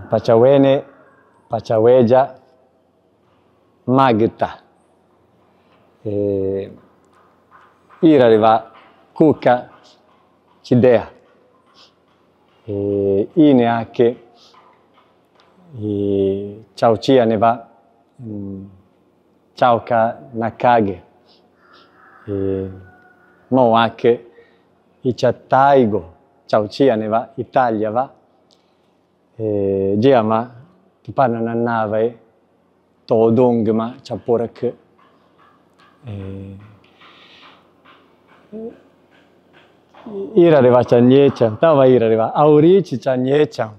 Pachawene, Pachaweja, Magta. Ira riva Kuka Chidea. Ine anche Chauchia ne va Chauka Nakage. Mo anche Ichataigo Chauchia ne va Italia va. Giama ti parla na nave to dongma Chaporak. Ira riva Chanyechan, tava ira riva Aurici Chanyechan.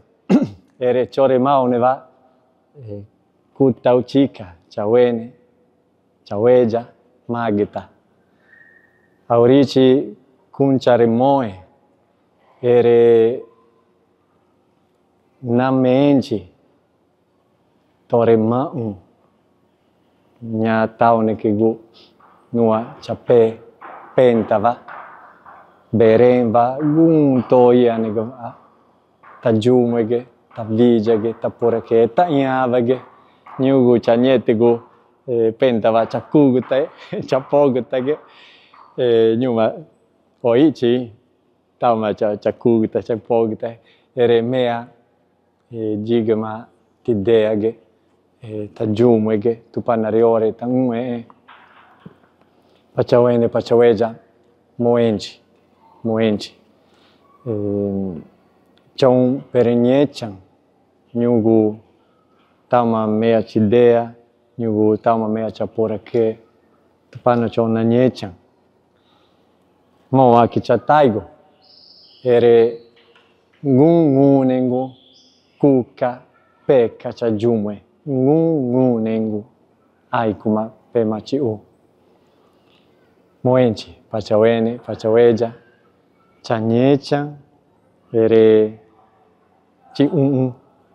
Ere chore maune va Kutauchika, Chawene, Chaweja, Magita. Aurici Kunchare Moe, ere Namenci, Tore Maun, Nya Taune Kigu, Nua Chape, Pentava, Berenva, Guntoia, Tajumege, Tavijage, Taporake, Tayavage, Nugu Chanyetegu, Pentava, Chakugute, Chapogutage, Numa, Oichi, Tama Chakugute, Chapogute, Eremea, Gigama, Tideage, Tajumege, Tupanariore, Tangue, Pachawene, Pachaweja, Moenci, Moenci. Chong Perenyechan, Nugu Tama Mea Chidea, Nugu Tama Mea Chaporake, Tupana Chonanyechan. Mo aki Chataigo, ere Ngungunengu, Kuka, Peka Chajume, Ngungunengu, Aikuma, Pemachiu. Moenci, Pachawene, Pachaweja, Chanyechan, ere Chi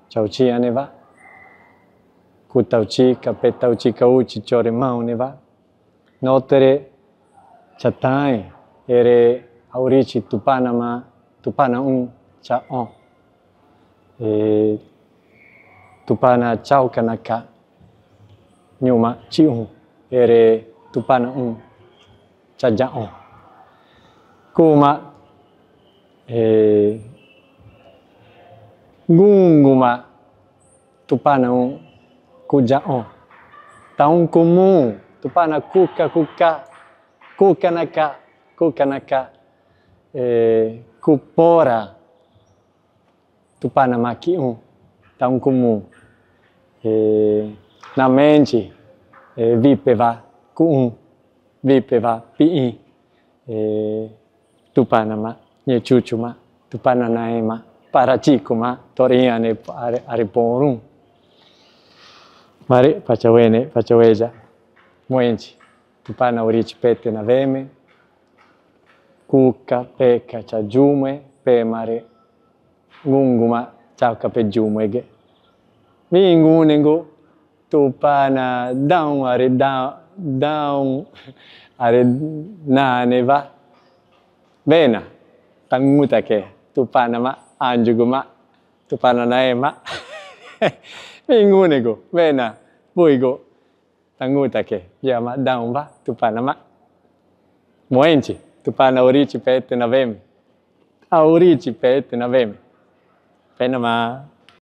Chauchia ne va, Kutauchika, Petauchika Uchi, Chore Maune va, Notere Chatai, ere Aurici Tupanama, Tupana Cha-on, Tupana Chaukanaka, Nyuma Chi-un, ere Tupana Cha-ja-on. Kuma Gunguma Tupana Kuja-on. Taun Kumu Tupana Kuka Kukanaka Kukanaka Kupora Tupana Maki Taun Kumu Namenci Vipeva Vipeva Pi Tupanama Nyechuchuma Tupana Naema Parachikuma Toriane Ariporum Mari Pachawene Pachaweja Moenci Tupana Aurici Pete Naveme Kuka Peka Chajume Pemare Gunguma Chauka Pejumege Vingunengu Tupana Down Are Naneva Vena Tangutake Tupanama Anjuguma Tupana Naema Vingunengu Vena Buigo Tangutake Yama Downva Tupanama Moenci Tupana Aurici Pete Naveme Aurici Pete Naveme Penama